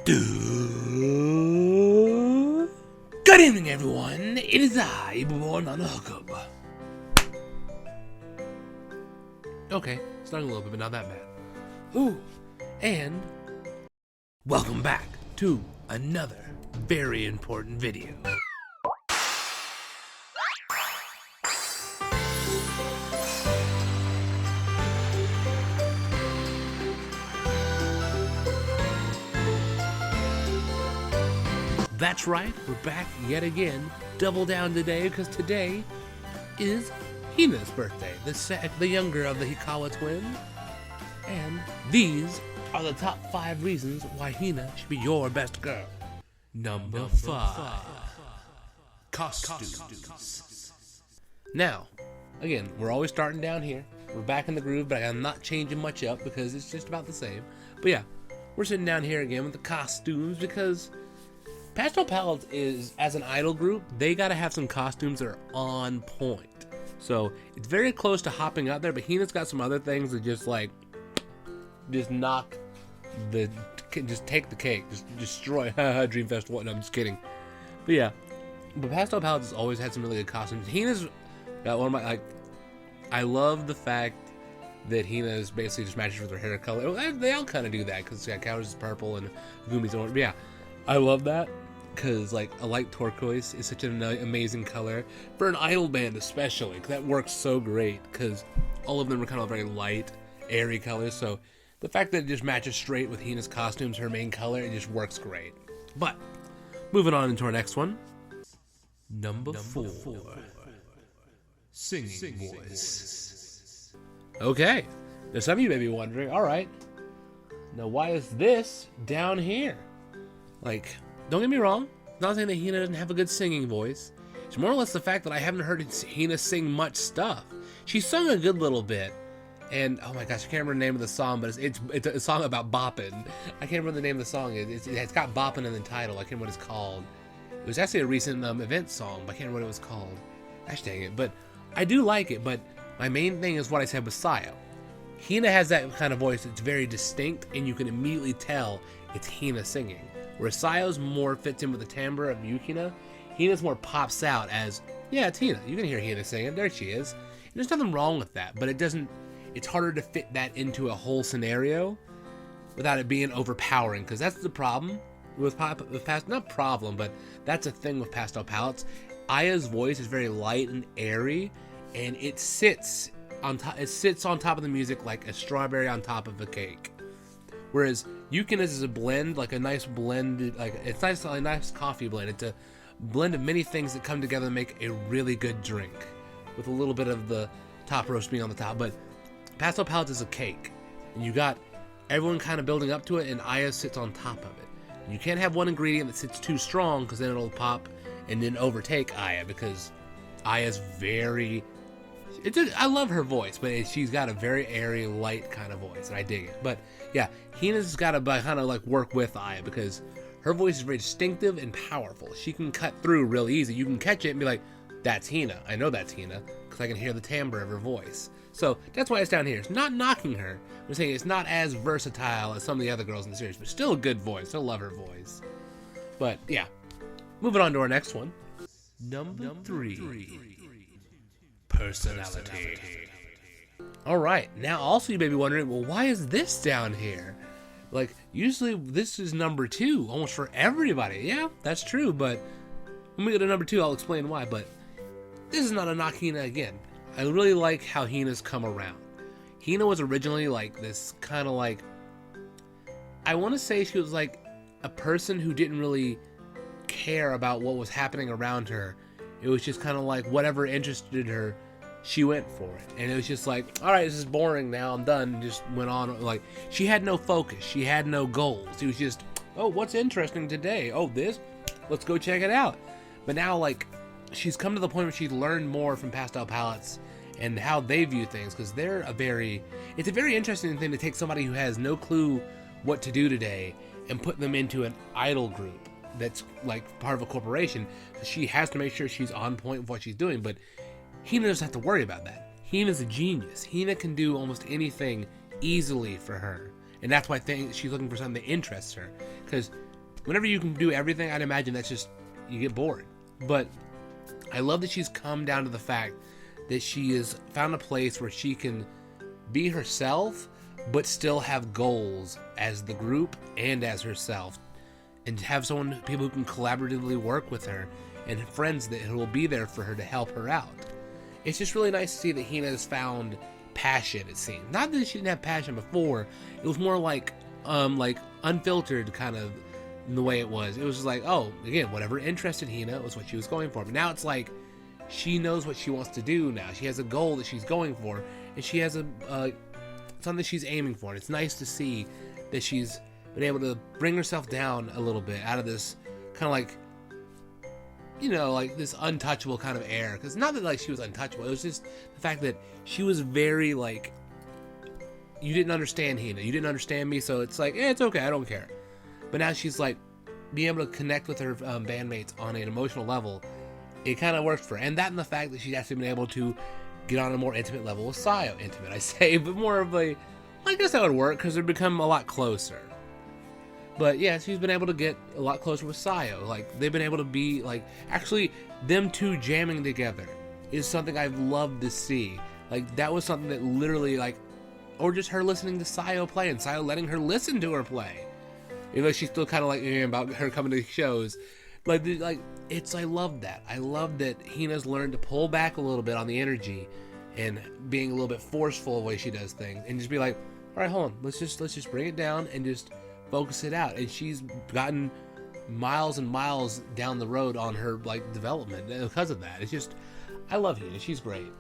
Good evening, everyone. It is I, Eibbor Nanahcub. Okay, starting a little bit, but not that bad. Ooh, and welcome back to another very important video. That's right, we're back yet again. Double down today, because today is Hina's birthday, the younger of the Hikawa twins. And these are the top 5 reasons why Hina should be your best girl. Number 5. Costumes. Now, again, we're always starting down here. We're back in the groove, but I'm not changing much up because it's just about the same. But yeah, we're sitting down here again with the costumes because Pastel Palettes is, as an idol group, they gotta have some costumes that are on point. So it's very close to hopping up there, but Hina's got some other things that just take the cake, just destroy Dream Festival. No, I'm just kidding. But yeah, but Pastel Palettes has always had some really good costumes. Hina's got one of my, I love the fact that Hina's basically just matches with her hair color. Well, they all kind of do that because Couch is purple and Gumi's orange. But yeah, I love that. Because a light turquoise is such an amazing color for an idol band, especially. That works so great because all of them are kind of very light, airy colors. So the fact that it just matches straight with Hina's costumes, her main color, it just works great. But moving on into our next one, number 4, singing voice. Okay, now some of you may be wondering, all right, now why is this down here? Don't get me wrong, I'm not saying that Hina doesn't have a good singing voice. It's more or less the fact that I haven't heard Hina sing much stuff. She sung a good little bit, and oh my gosh, I can't remember the name of the song, but it's a song about bopping. I can't remember the name of the song. It's got bopping in the title. I can't remember what it's called. It was actually a recent event song, but I can't remember what it was called. Gosh dang it, but I do like it, but my main thing is what I said with Sayo. Hina has that kind of voice that's very distinct, and you can immediately tell it's Hina singing. Where Sayo's more fits in with the timbre of Yukina, Hina's more pops out as, yeah, it's Hina. You can hear Hina singing. There she is. And there's nothing wrong with that, but it's harder to fit that into a whole scenario without it being overpowering, because that's the problem with not problem, but that's a thing with Pastel Palettes. Aya's voice is very light and airy, and it sits on top of the music like a strawberry on top of a cake. Whereas Yukina's is a blend, like a nice blend, it's a nice coffee blend. It's a blend of many things that come together to make a really good drink, with a little bit of the top roast being on the top. But Pastel Palettes is a cake, and you got everyone kind of building up to it, and Aya sits on top of it. And you can't have one ingredient that sits too strong, because then it'll pop and then overtake Aya, because Aya's very... I love her voice, but she's got a very airy, light kind of voice, and I dig it. But yeah, Hina's got to kind of work with Aya, because her voice is very distinctive and powerful. She can cut through real easy. You can catch it and be like, that's Hina. I know that's Hina, because I can hear the timbre of her voice. So that's why it's down here. It's not knocking her. I'm saying it's not as versatile as some of the other girls in the series, but still a good voice. I love her voice. But yeah, moving on to our next one. Number 3. Personality. Alright, now also you may be wondering, well, why is this down here? Usually this is number 2, almost for everybody. Yeah, that's true, but when we get to number 2, I'll explain why, but this is not a knock Hina again. I really like how Hina's come around. Hina was originally this kind of I want to say she was a person who didn't really care about what was happening around her. It was just kind of whatever interested her, she went for it. And it was just all right, this is boring now, I'm done. And just went on. She had no focus. She had no goals. It was just, oh, what's interesting today? Oh, this? Let's go check it out. But now, she's come to the point where she's learned more from Pastel Palettes and how they view things, because it's a very interesting thing to take somebody who has no clue what to do today and put them into an idol group that's part of a corporation. She has to make sure she's on point with what she's doing, but Hina doesn't have to worry about that. Hina's a genius. Hina can do almost anything easily for her, and that's why she's looking for something that interests her, because whenever you can do everything, I'd imagine that's just, you get bored. But I love that she's come down to the fact that she has found a place where she can be herself, but still have goals as the group and as herself, and have people who can collaboratively work with her, and friends that will be there for her to help her out. It's just really nice to see that Hina has found passion, it seems. Not that she didn't have passion before, it was more like unfiltered kind of in the way it was. It was just like, oh, again, whatever interested Hina was what she was going for. But now it's like, she knows what she wants to do now. She has a goal that she's going for, and she has something she's aiming for. And it's nice to see that she's been able to bring herself down a little bit out of this kind of like, you know, like this untouchable kind of air. Because not that like she was untouchable, it was just the fact that she was very like, you didn't understand Hina, you didn't understand me, so it's like, it's okay, I don't care. But now she's like being able to connect with her bandmates on an emotional level. It kind of works for her. And that and the fact that she's actually been able to get on a more intimate level with Sayo. Intimate, I say, but more of a, I guess that would work because they've become a lot closer. But yeah, she's been able to get a lot closer with Sayo. Like, they've been able to be, like, actually, them two jamming together is something I've loved to see. Like, that was something that literally, like, or just her listening to Sayo play and Sayo letting her listen to her play. Even though she's still kind of like, about her coming to shows. Like, I love that. I love that Hina's learned to pull back a little bit on the energy and being a little bit forceful the way she does things, and just be like, all right, hold on, let's just bring it down and just focus it out. And she's gotten miles and miles down the road on her like development because of that. It's just, I love Hina. She's great.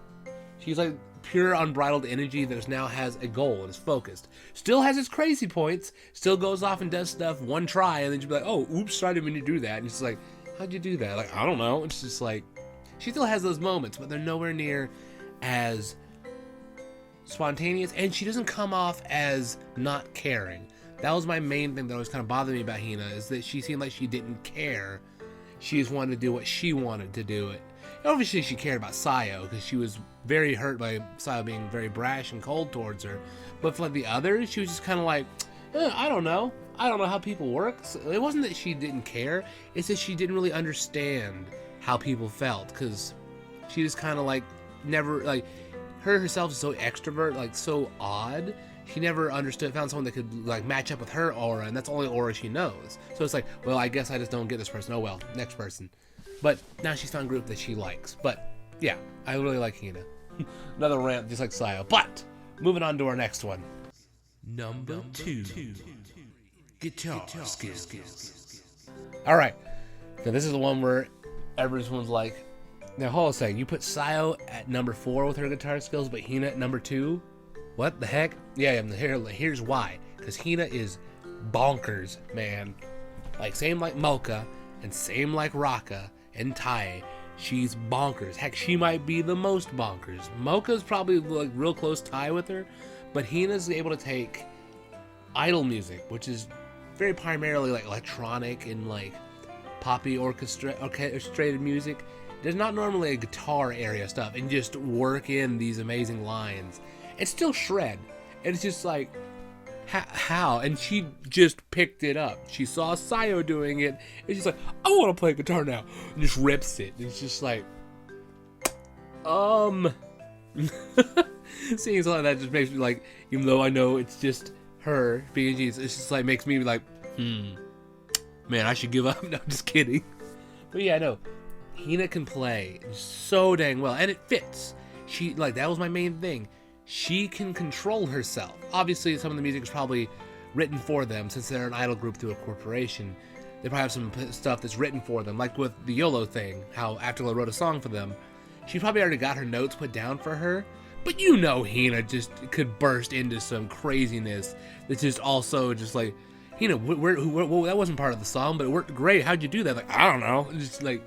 She's like pure unbridled energy that now has a goal and is focused. Still has its crazy points. Still goes off and does stuff one try, and then she'll be like, oh, oops, sorry, I didn't mean to do that. And it's like, how'd you do that? Like, I don't know. It's just like, she still has those moments, but they're nowhere near as spontaneous, and she doesn't come off as not caring. That was my main thing that always kind of bothered me about Hina, is that she seemed like she didn't care. She just wanted to do what she wanted to do it. And obviously she cared about Sayo, because she was very hurt by Sayo being very brash and cold towards her. But for like the others, she was just kind of like, I don't know. I don't know how people work. So it wasn't that she didn't care. It's that she didn't really understand how people felt, because she just kind of like never, like, her herself is so extrovert, like so odd. She never found someone that could like match up with her aura, and that's the only aura she knows. So it's like, well, I guess I just don't get this person. Oh well, next person. But now she's found a group that she likes. But yeah, I really like Hina. Another rant just like Sayo. But moving on to our next one. Number 2. Guitar skills. All right. Now this is the one where everyone's like, now hold on a second. You put Sayo at number 4 with her guitar skills, but Hina at number 2? What the heck? Yeah, here's why. Because Hina is bonkers, man. Like, same like Mocha, and same like Raka and Tai. She's bonkers. Heck, she might be the most bonkers. Mocha's probably like real close tie with her, but Hina's able to take idol music, which is very primarily like electronic and like poppy orchestrated music. There's not normally a guitar area stuff, and just work in these amazing lines. It's still shred, and it's just like, how? And she just picked it up. She saw Sayo doing it, and she's like, I want to play guitar now, and just rips it. And it's just like, seeing something like that just makes me like, even though I know it's just her being Jesus, it's just like makes me like, man, I should give up. No, I'm just kidding. But yeah, no, Hina can play so dang well, and it fits. She, like, that was my main thing. She can control herself. Obviously, some of the music is probably written for them, since they're an idol group through a corporation. They probably have some stuff that's written for them, like with the YOLO thing, how Afterglow wrote a song for them. She probably already got her notes put down for her, but you know Hina just could burst into some craziness that's just also just like, Hina, that wasn't part of the song, but it worked great. How'd you do that? Like, I don't know. Just like,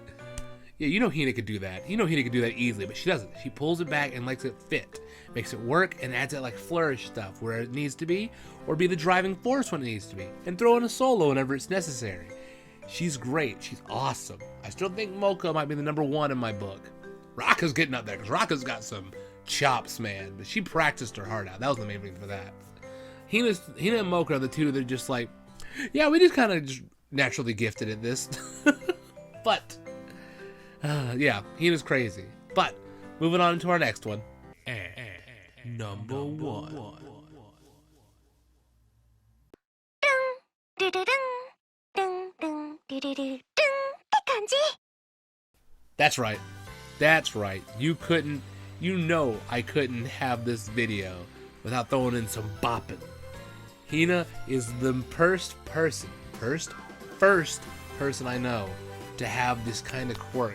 yeah, you know Hina could do that. You know Hina could do that easily, but she doesn't. She pulls it back and lets it fit. Makes it work and adds that like flourish stuff where it needs to be, or be the driving force when it needs to be, and throw in a solo whenever it's necessary. She's great. She's awesome. I still think Mocha might be the number 1 in my book. Raka's getting up there, because Raka's got some chops, man. But she practiced her heart out. That was the main thing for that. Hina and Mocha are the two that are just like, yeah, we just kind of just naturally gifted at this. But, yeah, Hina's crazy. But, moving on to our next one. Number 1. That's right. That's right. I couldn't have this video without throwing in some bopping. Hina is the first person I know to have this kind of quirk,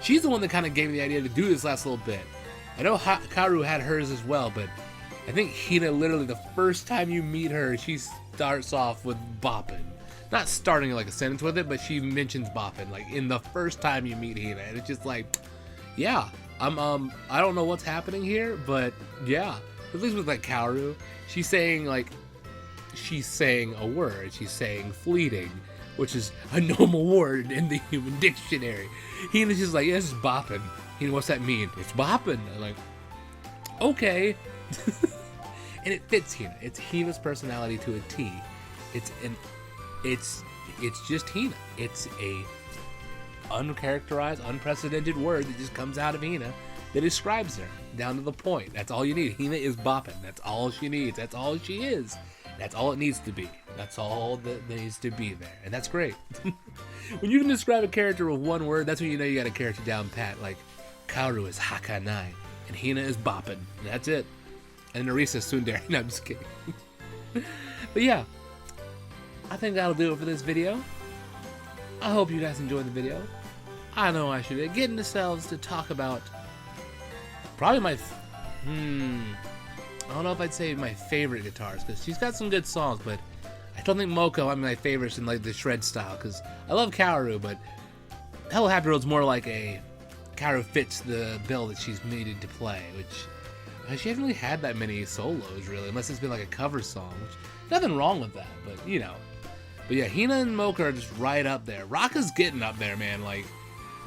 she's the one that kind of gave me the idea to do this last little bit. I know Kaoru had hers as well, but I think Hina, literally the first time you meet her, she starts off with bopping. Not starting like a sentence with it, but she mentions bopping, like in the first time you meet Hina, and it's just like, yeah, I don't know what's happening here, but yeah, at least with like Kaoru, she's saying a word, she's saying fleeting, which is a normal word in the human dictionary. Hina's just like, yeah, this is bopping. Hina, what's that mean? It's bopping. I'm like, okay. And it fits Hina. It's Hina's personality to a T. It's just Hina. It's a uncharacterized, unprecedented word that just comes out of Hina that describes her down to the point. That's all you need. Hina is bopping. That's all she needs. That's all she is. That's all it needs to be. That's all that needs to be there. And that's great. When you can describe a character with one word, that's when you know you got a character down pat. Like, Kaoru is hakanai, and Hina is bopping. And that's it. And Narisa is tsundere. No, I'm just kidding. But yeah, I think that'll do it for this video. I hope you guys enjoyed the video. I know I should get into selves to talk about probably my... I don't know if I'd say my favorite guitars, because she's got some good songs, but I don't think Moko might be my favorites in like the shred style, because I love Kaoru, but Hello Happy Road's more like a Kaoru fits the bill that she's needed to play, which she hasn't really had that many solos really, unless it's been like a cover song, which nothing wrong with that, but you know. But yeah, Hina and Mocha are just right up there. Raka's getting up there, man. Like,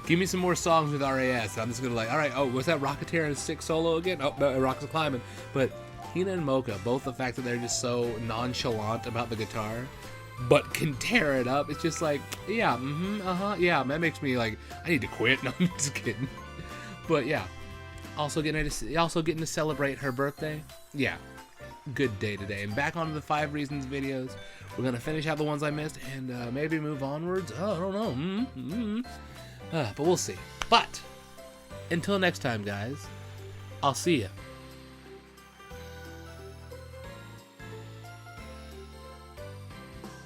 give me some more songs with RAS. I'm just gonna like, all right, oh, was that Rocketeer and 6 solo again? Oh, no, Raka's climbing. But Hina and Mocha, both the fact that they're just so nonchalant about the guitar, but can tear it up. It's just like, yeah, yeah, that makes me like, I need to quit. No, I'm just kidding. But yeah, also getting to celebrate her birthday. Yeah, good day today. And back onto the 5 reasons videos. We're gonna finish out the ones I missed and maybe move onwards. Oh, I don't know. But we'll see. But until next time, guys, I'll see ya.